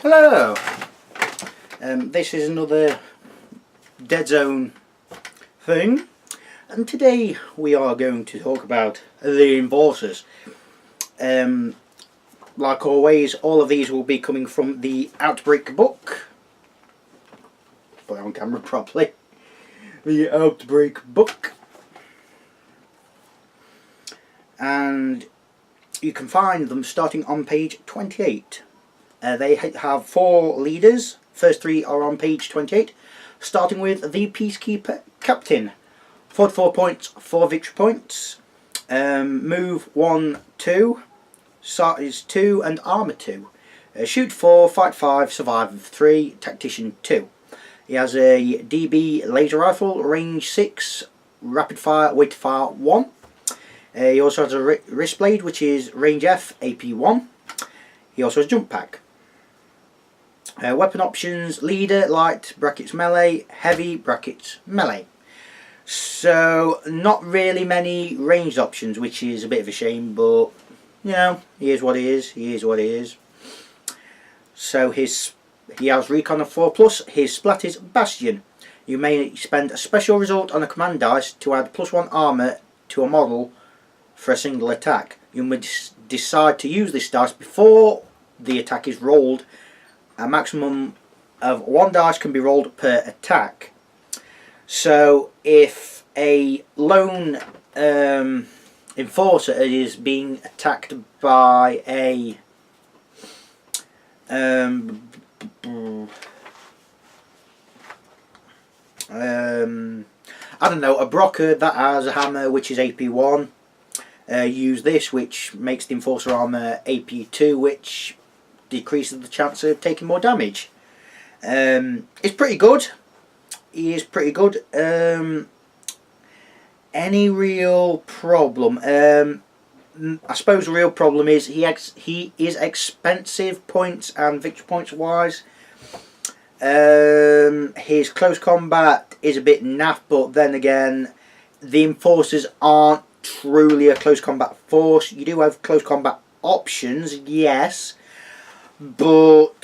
Hello! This is another Deadzone thing, and today we are going to talk about the Enforcers. Like always, all of these will be coming from the Outbreak book. Put it on camera properly. The Outbreak book. And you can find them starting on page 28. They have 4 leaders. First 3 are on page 28, starting with the Peacekeeper Captain. 44 points, 4 victory points. Move 1, 2, size 2 and armour 2. Shoot 4, fight 5, survive 3, tactician 2. He has a DB laser rifle, range 6, rapid fire, weight to fire 1. He also has a wrist blade, which is range F, AP 1. He also has jump pack. Weapon options: leader, light, brackets melee, heavy, brackets melee. So not really many ranged options, which is a bit of a shame, but you know, he is what he is. He is what he is. So he has recon of 4+. His splat is Bastion. You may spend a special result on a command dice to add +1 armor to a model for a single attack. You must decide to use this dice before the attack is rolled. A maximum of 1 dice can be rolled per attack. So if a lone enforcer is being attacked by a I don't know, a Brocker that has a hammer which is AP1, use this, which makes the enforcer armor AP2, which decreases the chance of taking more damage. It's pretty good. He is pretty good. Any real problem? I suppose the real problem is he is expensive points and victory points wise. His close combat is a bit naff, but then again, the enforcers aren't truly a close combat force. You do have close combat options, yes, but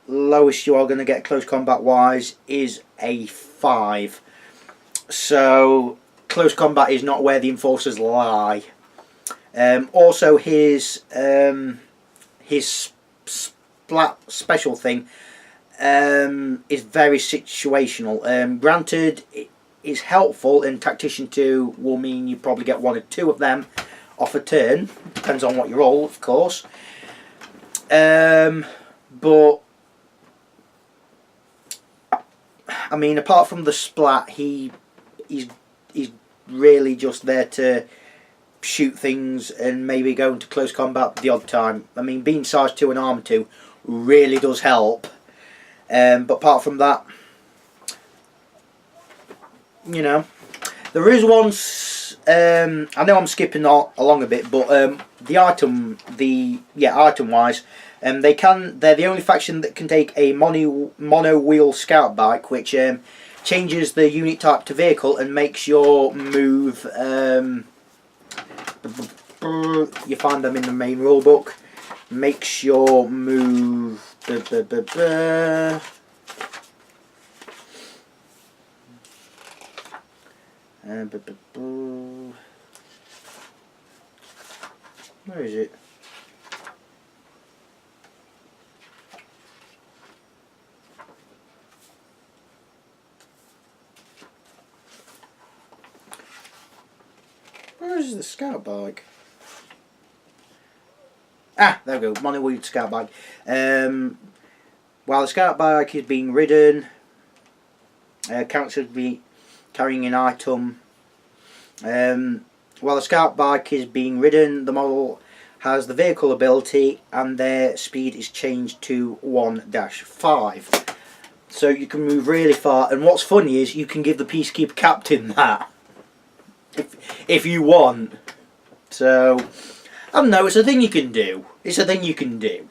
lowest you are going to get close combat wise is a 5. So close combat is not where the enforcers lie. Also his splat special thing is very situational. Granted, it is helpful, and tactician 2 will mean you probably get 1 or 2 of them off a turn. Depends on what you roll, of course. But I mean, apart from the splat, he's really just there to shoot things and maybe go into close combat the odd time. I mean, being size 2 and armor 2 really does help. But apart from that, you know, there is one. I know I'm skipping along a bit, but item wise, they're the only faction that can take a mono wheel scout bike, which changes the unit type to vehicle and makes your move. You find them in the main rulebook. Makes your move. Where is it? Where is the scout bike? Ah, there we go. Mono-wheeled scout bike. While the scout bike is being ridden, counts as be carrying an item. While the scout bike is being ridden, the model has the vehicle ability, and their speed is changed to 1-5. So you can move really far. And what's funny is you can give the Peacekeeper Captain that if you want. So I don't know, it's a thing you can do. It's a thing you can do.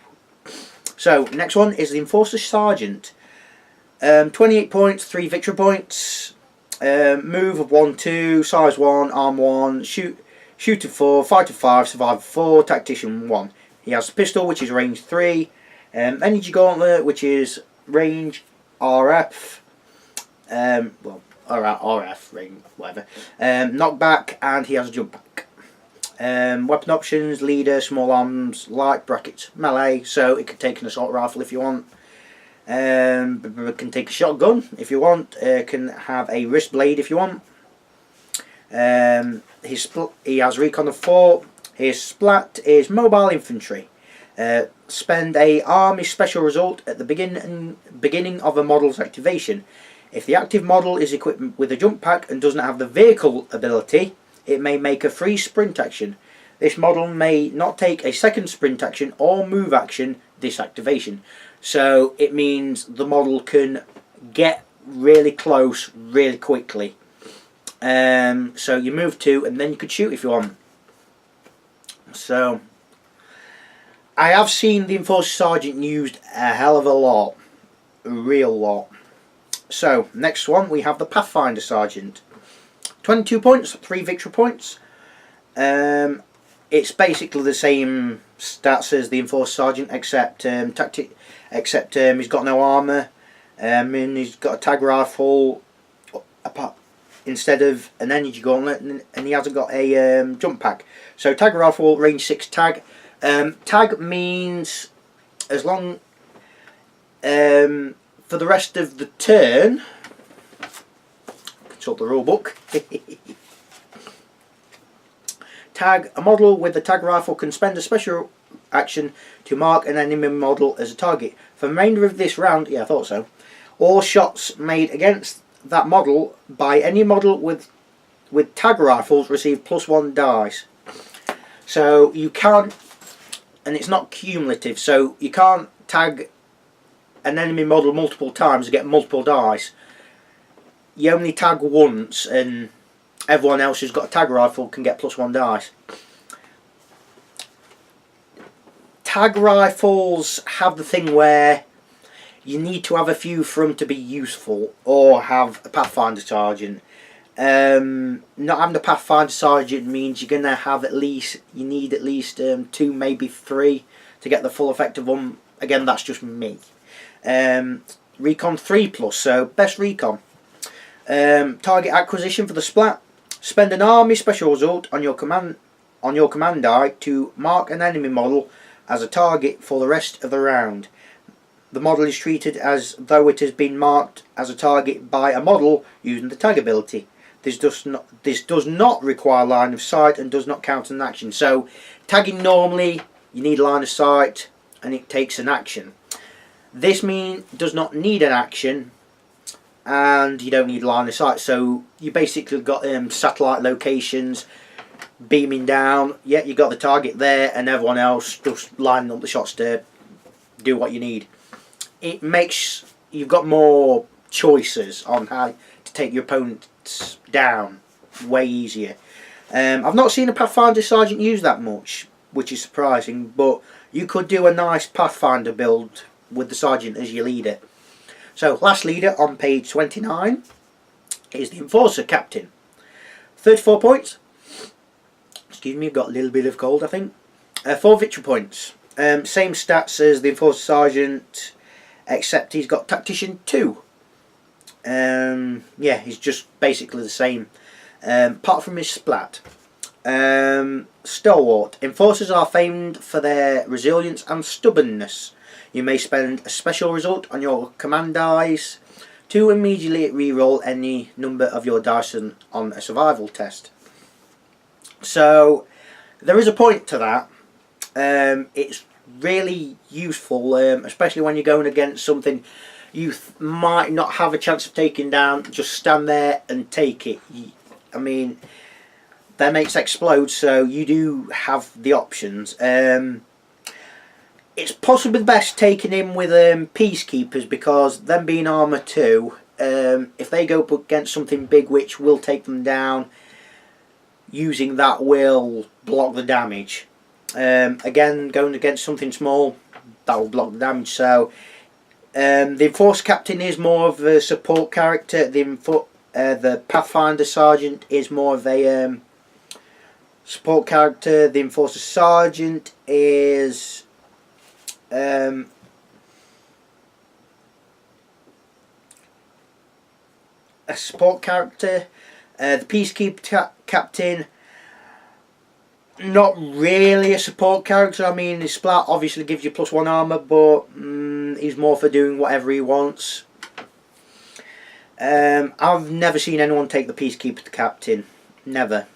So next one is the Enforcer Sergeant. 28 points, 3 victory points. Move of 1, 2, size 1, arm 1, shoot of 4, fight of 5, survive 4, tactician 1. He has a pistol which is range 3, Energy Gauntlet, which is range, RF, well, RF, range, whatever, knockback, and he has a jump pack. Weapon options, leader, small arms, light, brackets, melee, so it can take an assault rifle if you want. Can take a shotgun if you want. Can have a wrist blade if you want. He has recon of 4. His splat is mobile infantry. Spend a army special result at the beginning of a model's activation. If the active model is equipped with a jump pack and doesn't have the vehicle ability, it may make a free sprint action. This model may not take a second sprint action or move action this activation. So it means the model can get really close really quickly. So you move 2 and then you could shoot if you want. So I have seen the Enforcer Sergeant used a hell of a lot. A real lot. So next one we have the Pathfinder Sergeant. 22 points, 3 victory points. It's basically the same stats as the Enforcer Sergeant, except he's got no armour, and he's got a tag rifle instead of an energy gauntlet, and he hasn't got a jump pack. So tag rifle, range 6 tag. Tag means as long for the rest of the turn. Consult the rule book. Tag, a model with a tag rifle can spend a special action to mark an enemy model as a target. For the remainder of this round, yeah, I thought so, all shots made against that model by any model with tag rifles receive +1 dice. So you can't, and it's not cumulative, so you can't tag an enemy model multiple times to get multiple dice. You only tag once, and everyone else who's got a tag rifle can get +1 dice. Tag rifles have the thing where you need to have a few for them to be useful, or have a Pathfinder Sergeant. Not having a Pathfinder Sergeant means you're going to have you need at least 2, maybe 3 to get the full effect of them. Again, that's just me. Recon 3+, so best recon. Target acquisition for the splat. Spend an army special result on your command die to mark an enemy model as a target for the rest of the round. The model is treated as though it has been marked as a target by a model using the tag ability. This does not require line of sight and does not count an action. So tagging normally you need line of sight and it takes an action. This does not need an action, and you don't need line of sight. So you basically got satellite locations beaming down. Yeah, you got the target there, and everyone else just lining up the shots to do what you need. It makes you've got more choices on how to take your opponents down. Way easier. I've not seen a Pathfinder Sergeant use that much, which is surprising. But you could do a nice Pathfinder build with the Sergeant as your leader. So, last leader on page 29 is the Enforcer Captain. 34 points. Excuse me, I've got a little bit of cold, I think. 4 victory points. Same stats as the Enforcer Sergeant, except he's got Tactician 2. Yeah, he's just basically the same, apart from his splat. Stalwart. Enforcers are famed for their resilience and stubbornness. You may spend a special result on your command dice to immediately reroll any number of your dice on a survival test. So there is a point to that. It's really useful, especially when you're going against something you might not have a chance of taking down. Just stand there and take it. I mean, their mates explode, so you do have the options. It's possibly best taking him with Peacekeepers, because them being armour 2, if they go up against something big which will take them down, using that will block the damage. Again, going against something small, that will block the damage. So the Enforcer Captain is more of a support character. The Pathfinder Sergeant is more of a support character. The Enforcer Sergeant is a support character. The Peacekeeper Captain, not really a support character. I mean, his splat obviously gives you +1 armour, but he's more for doing whatever he wants. I've never seen anyone take the Peacekeeper Captain. Never.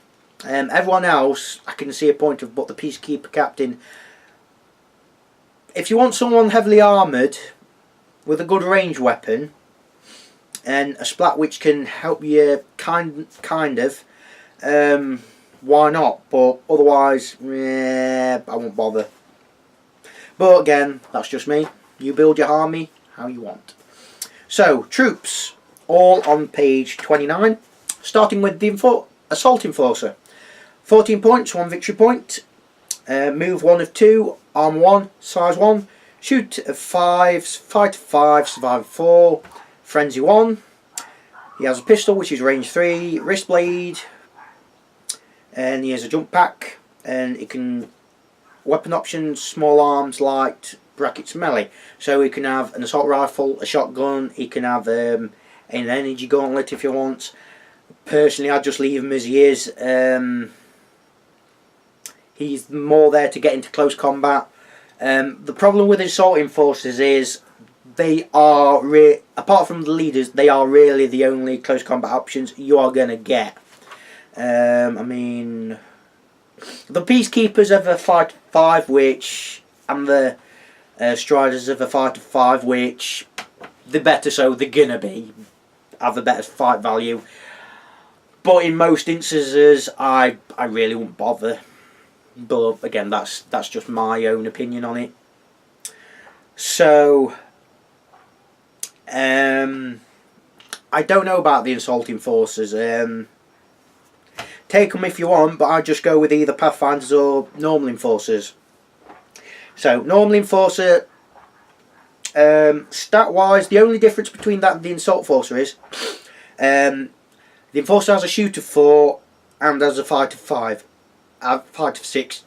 Everyone else, I can see a point of, but the Peacekeeper Captain, if you want someone heavily armoured with a good range weapon and a splat which can help you kind of, why not? But otherwise, I won't bother. But again, that's just me. You build your army how you want. So, troops, all on page 29, starting with the Assault Enforcer. 14 points, 1 victory point. Move 1 of 2, arm 1, size 1, shoot of 5, fight of 5, survive of 4, frenzy 1. He has a pistol which is range 3, wrist blade, and he has a jump pack, and he can weapon options, small arms, light, brackets, melee. So he can have an assault rifle, a shotgun, he can have an energy gauntlet if you want. Personally, I'd just leave him as he is. He's more there to get into close combat. The problem with Assault Enforcers is they are, apart from the leaders, they are really the only close combat options you are going to get. I mean, the Peacekeepers have a fight of 5, which, and the Striders have a fight of 5, which, the better so they're going to be, have a better fight value. But in most instances, I really wouldn't bother. But again, that's just my own opinion on it. So, I don't know about the Assault Enforcers. Take them if you want, but I just go with either Pathfinders or Normal Enforcers. So, Normal Enforcer, stat-wise, the only difference between that and the Assault Enforcer is the Enforcer has a shoot of 4 and has a fight of 5. Fight of 6.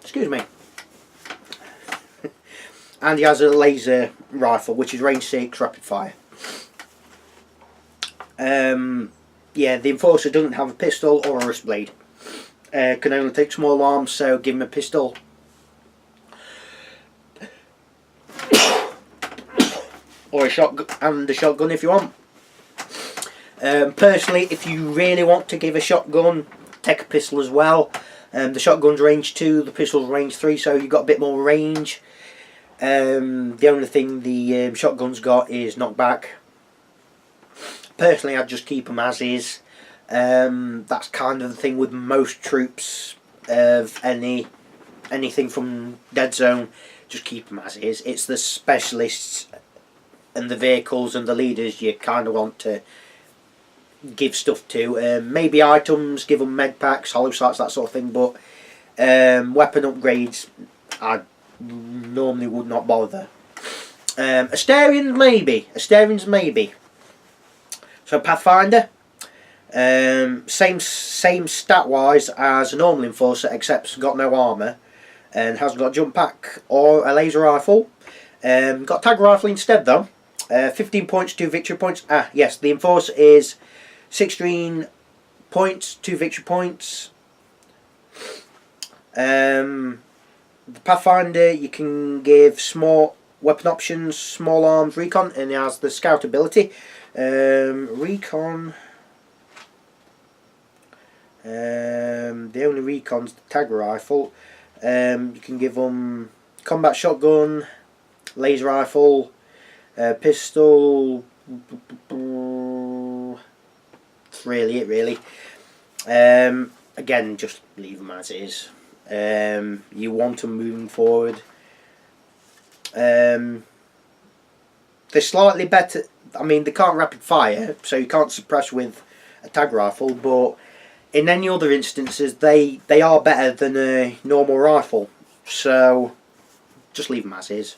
Excuse me. And he has a laser rifle, which is range 6, rapid fire. Yeah, the Enforcer doesn't have a pistol or a wrist blade. Can only take small arms, so give him a pistol. Or a shotgun, and a shotgun if you want. Personally, if you really want to give a shotgun, take a pistol as well. The shotgun's range 2, the pistol's range 3, so you've got a bit more range. The only thing the shotgun's got is knockback. Personally, I'd just keep them as is. That's kind of the thing with most troops of anything from Deadzone. Just keep them as is. It's the specialists and the vehicles and the leaders you kind of want to give stuff to. Maybe items, give them med packs, hollow sights, that sort of thing. But weapon upgrades, I normally would not bother. Asterians maybe. Asterians maybe. So Pathfinder, same stat wise as a Normal Enforcer, except got no armour and hasn't got a jump pack or a laser rifle. Got a tag rifle instead though. 15 points, 2 victory points. Yes, the Enforcer is 16 points, 2 victory points. The Pathfinder, you can give small weapon options, small arms, recon, and it has the scout ability. Recon. The only recon's the tag rifle. You can give them combat shotgun, laser rifle, pistol. That's really it, really. Again, just leave them as is. You want them moving forward. They're slightly better. I mean, they can't rapid fire, so you can't suppress with a tag rifle, but in any other instances, they are better than a normal rifle. So, just leave them as is.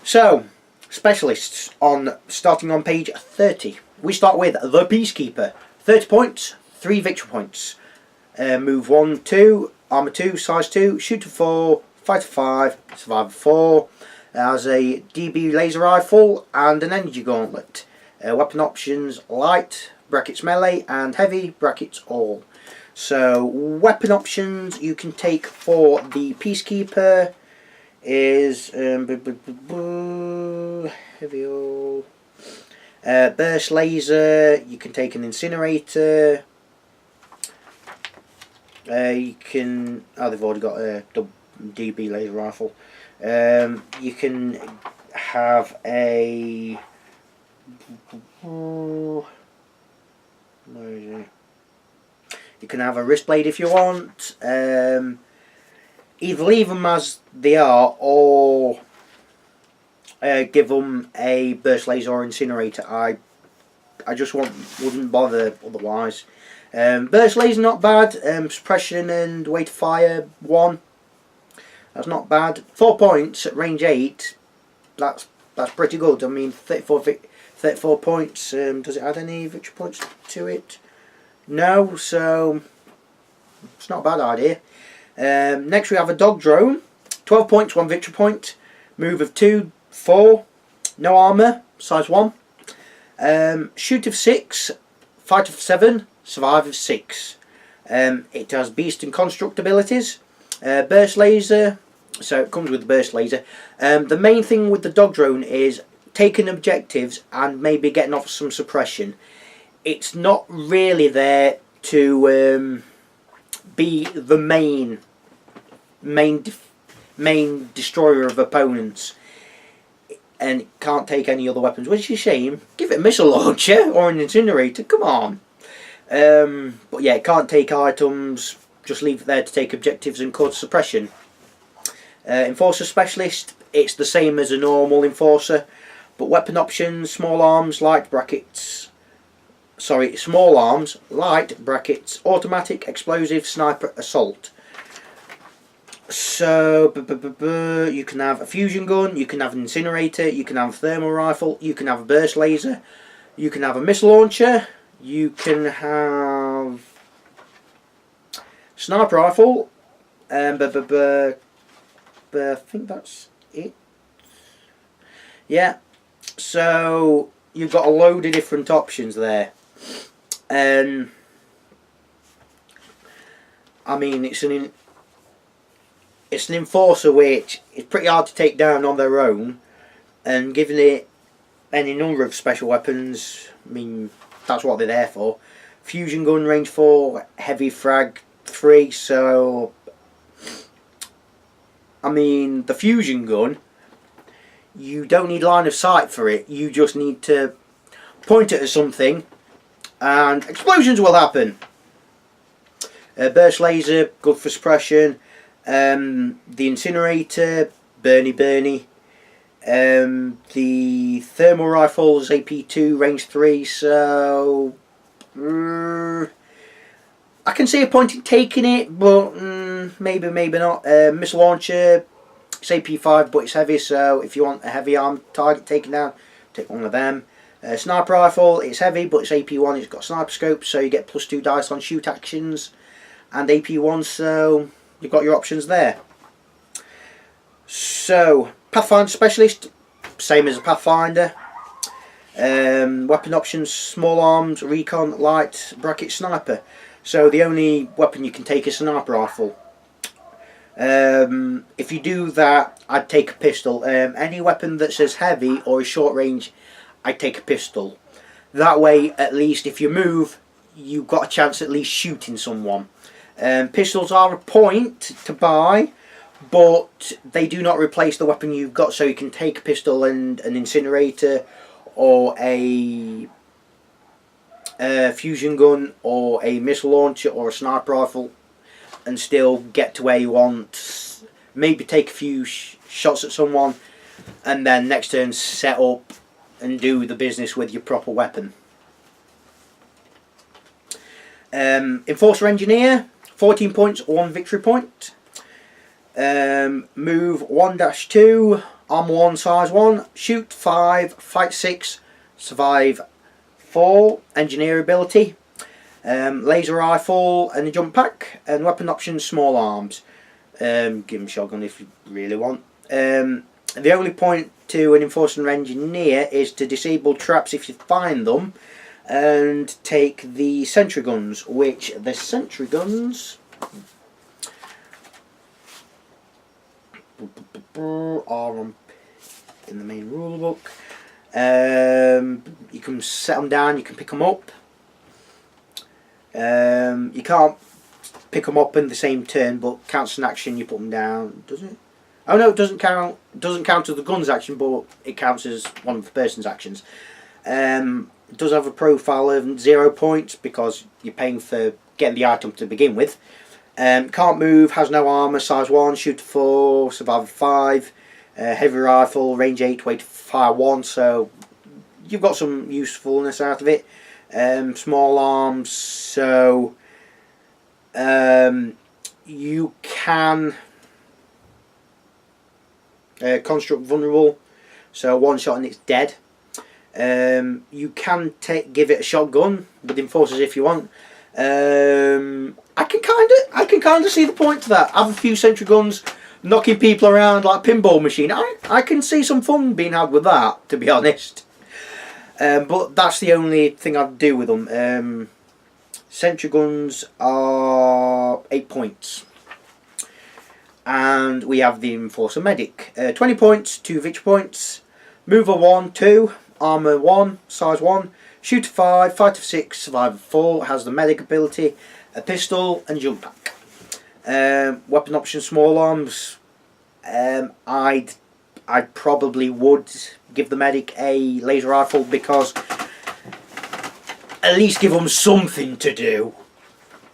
So, specialists, starting on page 30. We start with the Peacekeeper. 30 points, 3 victory points. Move 1, 2, armor 2, size 2, shooter 4, fighter 5, survivor 4. It has a DB laser rifle and an energy gauntlet. Weapon options: light brackets melee and heavy brackets all. So weapon options you can take for the Peacekeeper is heavy all. Burst laser. You can take an incinerator. You can. Oh, they've already got a DB laser rifle. You can have a. Where is it? You can have a wrist blade if you want. Either leave them as they are, or give them a burst laser or incinerator. I just wouldn't bother otherwise. Burst laser not bad. Suppression and weight of fire 1. That's not bad. 4 points at range 8. That's pretty good. I mean, 34 points. Does it add any victory points to it? No, so it's not a bad idea. Next we have a dog drone. 12 points, 1 victory point. Move of 2, 4. No armour, size 1. Shoot of 6. Fight of 7. Survive of 6. It has beast and construct abilities. Burst laser. So it comes with the burst laser. The main thing with the dog drone is taking objectives and maybe getting off some suppression. It's not really there to be the main destroyer of opponents, and it can't take any other weapons, which is a shame. Give it a missile launcher or an incinerator, come on. But yeah, it can't take items, just leave it there to take objectives and cause suppression. Enforcer Specialist, it's the same as a normal Enforcer, but weapon options: small arms, light brackets, automatic, explosive, sniper, assault. So you can have a fusion gun, you can have an incinerator, you can have a thermal rifle, you can have a burst laser, you can have a missile launcher, you can have sniper rifle, but I think that's it. Yeah, so you've got a load of different options there. I mean, it's an Enforcer which is pretty hard to take down on their own, and giving it any number of special weapons, I mean, that's what they're there for. Fusion gun, range 4, heavy frag 3, so I mean, the fusion gun, you don't need line of sight for it, you just need to point it at something and explosions will happen. Burst laser, good for suppression. The incinerator, burny. The thermal rifles, AP2, range 3, so I can see a point in taking it, but maybe not. Missile launcher, it's AP5, but it's heavy, so if you want a heavy arm target taken down, take one of them. Sniper rifle, it's heavy, but it's AP1, it's got sniper scope, so you get +2 dice on shoot actions, and AP1, so you've got your options there. So, Pathfinder Specialist, same as a Pathfinder. Weapon options: small arms, recon, light, bracket, sniper. So the only weapon you can take is sniper rifle. If you do that, I'd take a pistol. Any weapon that says heavy or is short range, I'd take a pistol. That way, at least if you move, you've got a chance at least shooting someone. Pistols are a point to buy, but they do not replace the weapon you've got, so you can take a pistol and an incinerator or a fusion gun or a missile launcher or a sniper rifle and still get to where you want. Maybe take a few shots at someone and then next turn set up and do the business with your proper weapon. Enforcer Engineer, 14 points, 1 victory point. Move 1-2, armor 1, size 1, shoot 5, fight 6, survive 4, engineer ability. Laser rifle and a jump pack, and weapon options small arms. Give them shotgun if you really want. The only point to an enforcer engineer is to disable traps if you find them, and take the sentry guns, which the sentry guns are in the main rule book. You can set them down, you can pick them up. You can't pick them up in the same turn, but counts as an action. You put them down, does it? Oh no, it doesn't count. It doesn't count as the gun's action, but it counts as one of the person's actions. It does have a profile of 0 points because you're paying for getting the item to begin with. Can't move, has no armour, size 1, shooter 4, survivor 5, heavy rifle, range 8, weight fire 1, so you've got some usefulness out of it. Small arms, so you can construct vulnerable, so one shot and it's dead. You can give it a shotgun with enforcers if you want. I can kind of see the point to that. Have a few sentry guns, knocking people around like a pinball machine. I can see some fun being had with that, to be honest. But that's the only thing I'd do with them. Sentry guns are 8 points. And we have the Enforcer Medic. 20 points, 2 victory points. Mover 1, 2. Armour 1, size 1. Shooter 5, fighter 6, survivor 4. Has the medic ability, a pistol and jump pack. Weapon option small arms. I probably would give the medic a laser rifle, because at least give them something to do.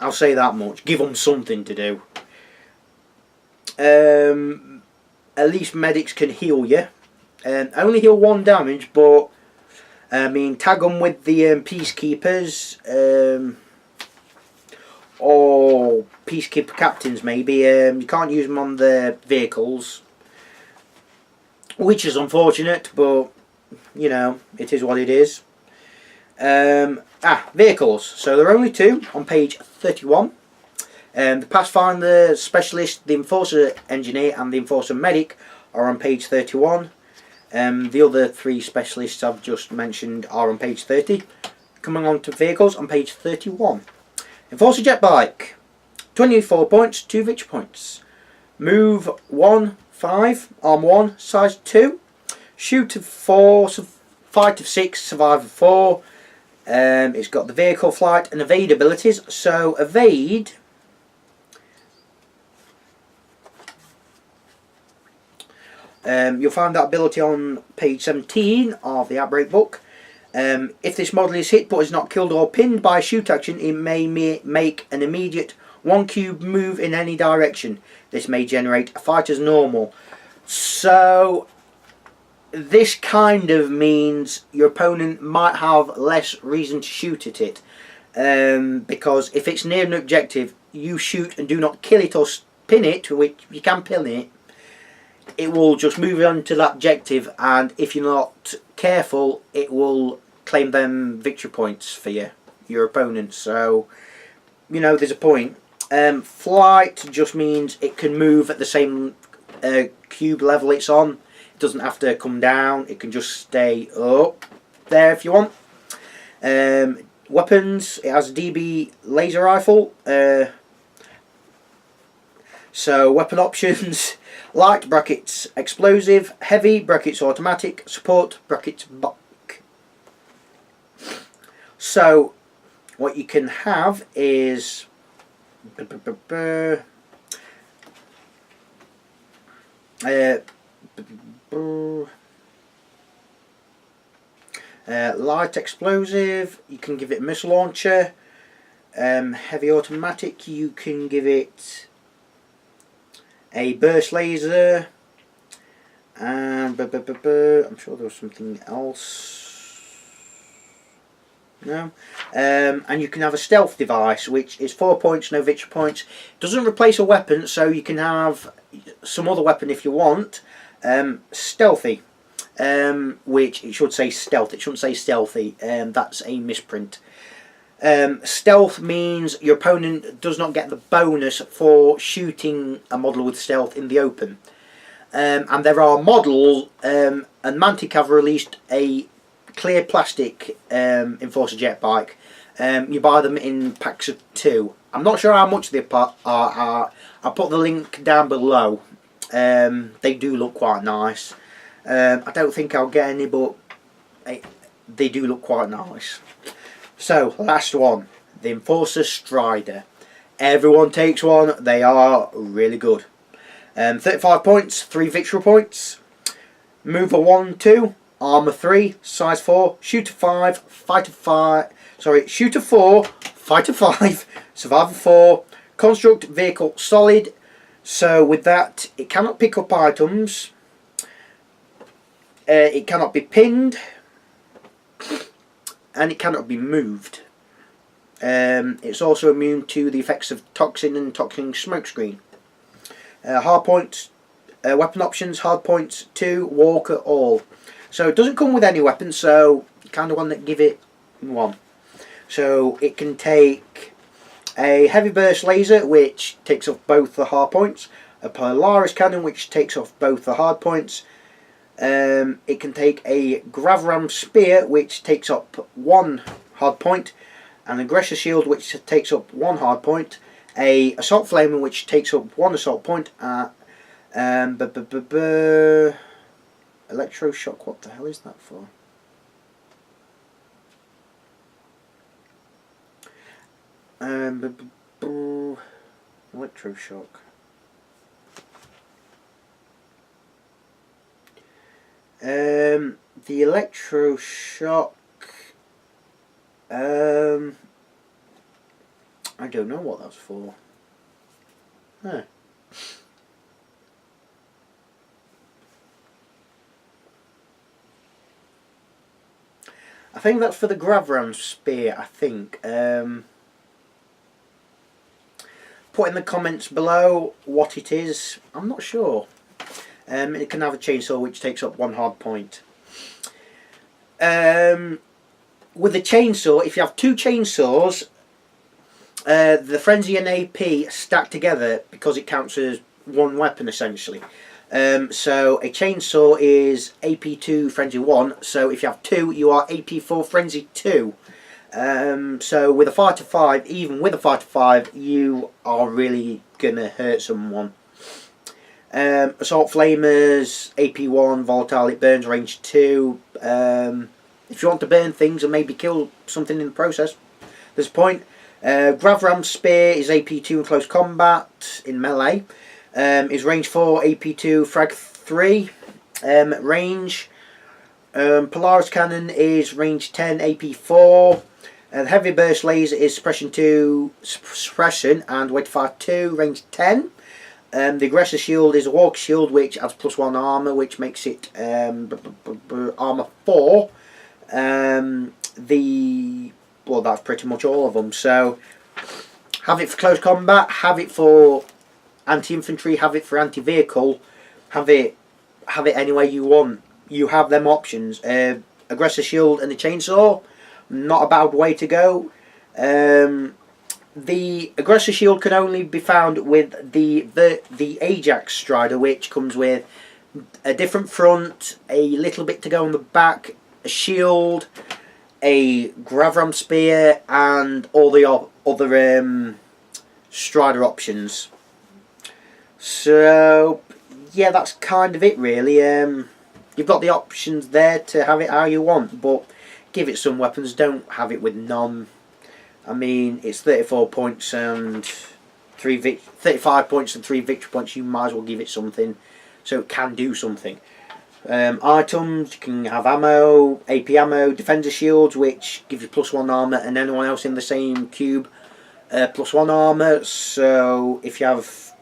I'll say that much. Give them something to do. At least medics can heal you. Only heal 1 damage, but I mean, tag them with the peacekeepers, or peacekeeper captains maybe. You can't use them on the vehicles, which is unfortunate, but you know, it is what it is. Vehicles. So there are only 2 on page 31. The Pathfinder Specialist, the Enforcer Engineer and the Enforcer Medic are on page 31. The other 3 specialists I've just mentioned are on page 30. Coming on to vehicles on page 31. Enforcer Jetbike, 24 points, 2 victory points. Move 1, 5, arm 1, size 2. Shooter 4, fighter 6, survivor 4. It's got the vehicle, flight and evade abilities. So evade, you'll find that ability on page 17 of the Outbreak book. If this model is hit but is not killed or pinned by a shoot action, it may make an immediate 1 cube move in any direction. This may generate a fight as normal. So this kind of means your opponent might have less reason to shoot at it, because if it's near an objective, you shoot and do not kill it or pin it, which you can pin it, it will just move on to that objective, and if you're not careful, it will claim them victory points for you, your opponent. So, you know, there's a point. Flight just means it can move at the same cube level it's on. It doesn't have to come down, it can just stay up there if you want. Weapons, it has a DB laser rifle. So weapon options: light brackets explosive, heavy brackets automatic, support brackets buck. So what you can have is light explosive, you can give it a missile launcher. Heavy automatic, you can give it a burst laser, and I'm sure there was something else. No. And you can have a stealth device, which is 4 points, no victory points. Doesn't replace a weapon, so you can have some other weapon if you want. Stealthy, which it should say stealth, it shouldn't say stealthy, that's a misprint. Stealth means your opponent does not get the bonus for shooting a model with stealth in the open. And there are models, and Mantic have released a clear plastic Enforcer jet bike. You buy them in packs of 2. I'm not sure how much they are. I'll put the link down below. They do look quite nice. I don't think I'll get any, but they do look quite nice. So, last one, the Enforcer Strider. Everyone takes one. They are really good. 35 points, 3 victory points. Mover 1, 2, Armour 3, Size 4, Shooter 5, Fighter 5. Sorry, Shooter 4, Fighter 5, Survivor 4, Construct Vehicle Solid. So with that, it cannot pick up items. It cannot be pinned. And it cannot be moved. It's also immune to the effects of Toxin and Toxin Smokescreen. Hard points, weapon options, hard points 2, Walker all. So it doesn't come with any weapons, so you kind of want to give it 1. So it can take a heavy burst laser, which takes off both the hard points, a Polaris cannon, which takes off both the hard points. It can take a Gravram spear, which takes up 1 hard point, an aggressor shield, which takes up 1 hard point, a assault flamer, which takes up 1 assault point. Electroshock, what the hell is that for? Electroshock. The electroshock. I don't know what that's for. Huh. I think that's for the Gravram spear, I think. Put in the comments below what it is. I'm not sure. It can have a chainsaw which takes up 1 hard point. With the chainsaw, if you have 2 chainsaws, the Frenzy and AP stack together because it counts as 1 weapon essentially. So a chainsaw is AP2 Frenzy 1, so if you have 2 you are AP4 Frenzy 2. So with a Fighter 5, even with a Fighter 5, you are really gonna hurt someone. Assault Flamers, AP1, Volatile, it burns range 2. If you want to burn things and maybe kill something in the process, there's a point. Gravram Spear is AP2 in close combat, in melee. Is range 4, AP2, frag 3. Range. Polaris Cannon is range 10, AP4. The Heavy Burst Laser is suppression 2, suppression and weight fire 2, range 10. The Aggressor Shield is a Walker Shield which adds +1 armour, which makes it armour 4. Well, that's pretty much all of them. So have it for close combat, have it for anti-infantry, have it for anti-vehicle, have it any way you want. You have them options. Aggressor Shield and the chainsaw, not a bad way to go. The Aggressor Shield can only be found with the Ajax Strider, which comes with a different front, a little bit to go on the back, a shield, a Gravram Spear, and all the other Strider options. So yeah, that's kind of it really. You've got the options there to have it how you want, but give it some weapons, don't have it with none. I mean, it's 34 points and 35 points and 3 victory points. You might as well give it something, so it can do something. Items, you can have ammo, AP ammo, defender shields, which gives you +1 armour, and anyone else in the same cube +1 armour. So if you have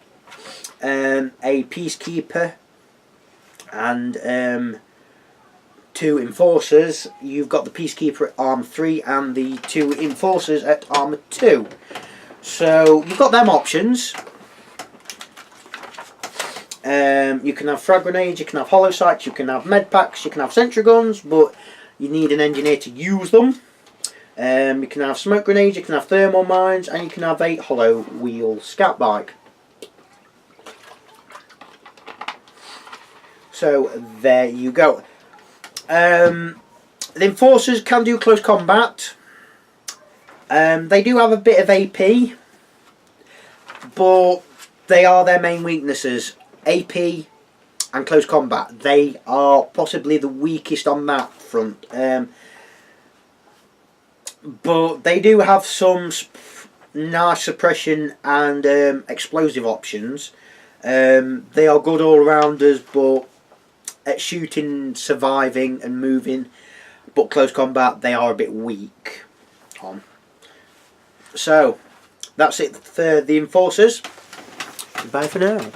a Peacekeeper and 2 Enforcers, you've got the Peacekeeper at armor 3 and the 2 Enforcers at armor 2. So you've got them options. You can have frag grenades, you can have hollow sights, you can have med packs, you can have sentry guns, but you need an engineer to use them. You can have smoke grenades, you can have thermal mines, and you can have a hollow wheel scout bike. So there you go. The Enforcers can do close combat. They do have a bit of AP, but they are their main weaknesses. AP and close combat. They are possibly the weakest on that front. But they do have some nice suppression and explosive options. They are good all-rounders, but at shooting, surviving and moving, but close combat they are a bit weak on. So that's it for the Enforcers. Bye for now.